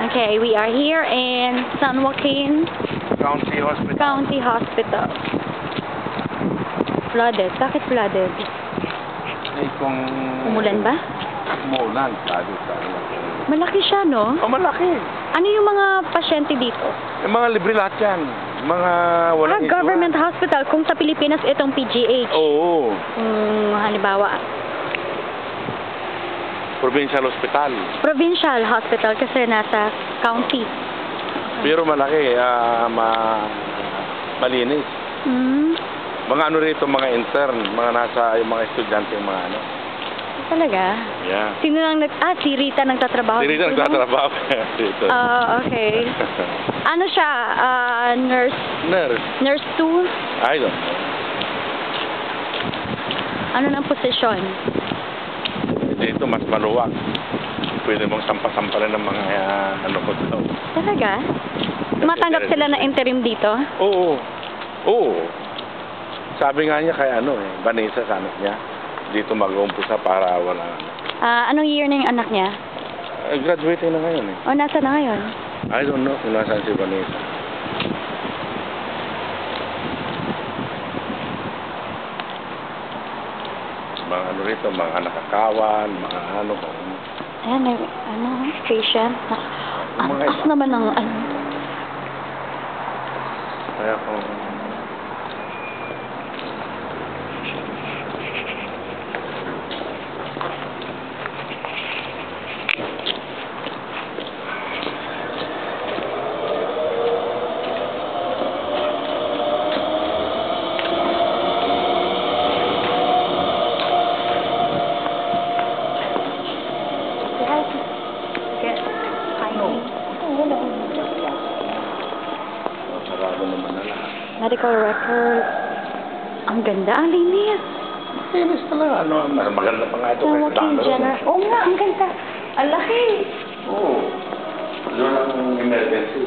Okay, we are here in San Joaquin County Hospital. County Hospital. Flooded. Bakit flooded? Eh, kung... Umulan ba? Umulan. Sabi. Malaki siya, no? Oh, malaki. Ano yung mga pasyente dito? Yung mga libre lahat yan. Mga walang isuhan. Government hospital. Kung sa Pilipinas, itong PGH. Oo. Halimbawa, Provincial Hospital. provincial hospital kasi nasa county. Pero malaki. Malinis. Hmm. Mga ano rito, mga intern. Mga nasa, yung mga estudyante, yung mga ano. Talaga? Yeah. Sino nang si Rita nagtatrabaho? Si Rita nagtatrabaho dito. Okay. Ano siya? Nurse? Nurse. Nurse 2? I don't know. Ano ng posisyon? Dito mas maluwag. Pwede mong sampa-sampalan ng mga ano ko daw. Talaga? Matanggap sila na interim dito? Oo. Oo. Sabi nga niya kay Vanessa sa anak niya. Dito mag-umpisa para wala. Anong year na yung anak niya? Graduating na ngayon eh. O, nasa na ngayon? I don't know kung nasaan si Vanessa. Mga ano rito, mga nakakawan, mga ano. Ayan, may patient. Ang taas naman ng Kaya kung... Sarado naman na lahat. medical record. Ang ganda, ang linis. Linis talaga. Maganda pa nga ito. San Joaquin General. Oo nga, ang ganda. Ang laki. Oo. Doon ang emergency.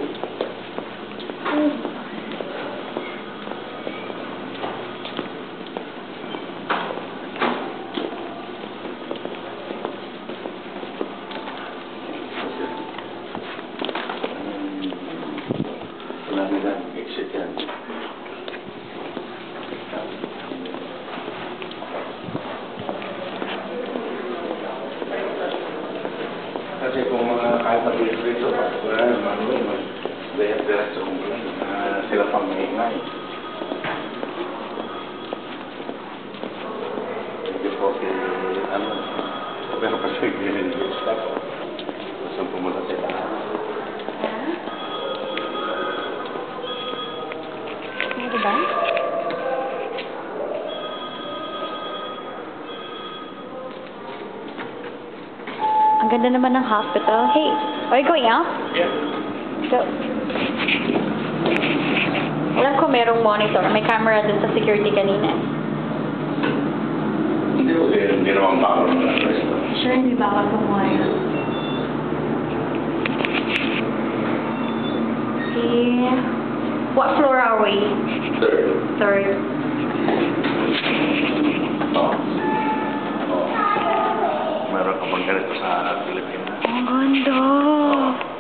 Wala nila. Exit yan. Kasi kung mga kahit na dito, wala naman naman. Diretso kung sila pang maingay. Hindi po pero kasi gini-gini stop. Gusto pumunta sila. Ano ba? Ang ganda naman ng hospital. Hey, are you going out? Yeah. Go. Alam ko merong monitor. May camera dun sa security kanina. Hindi naman bawal na resto. Sure, hindi bawal kumuha. Okay. What floor are we? Third. Meron ka bang ganito sa Pilipinas? Ang ganda.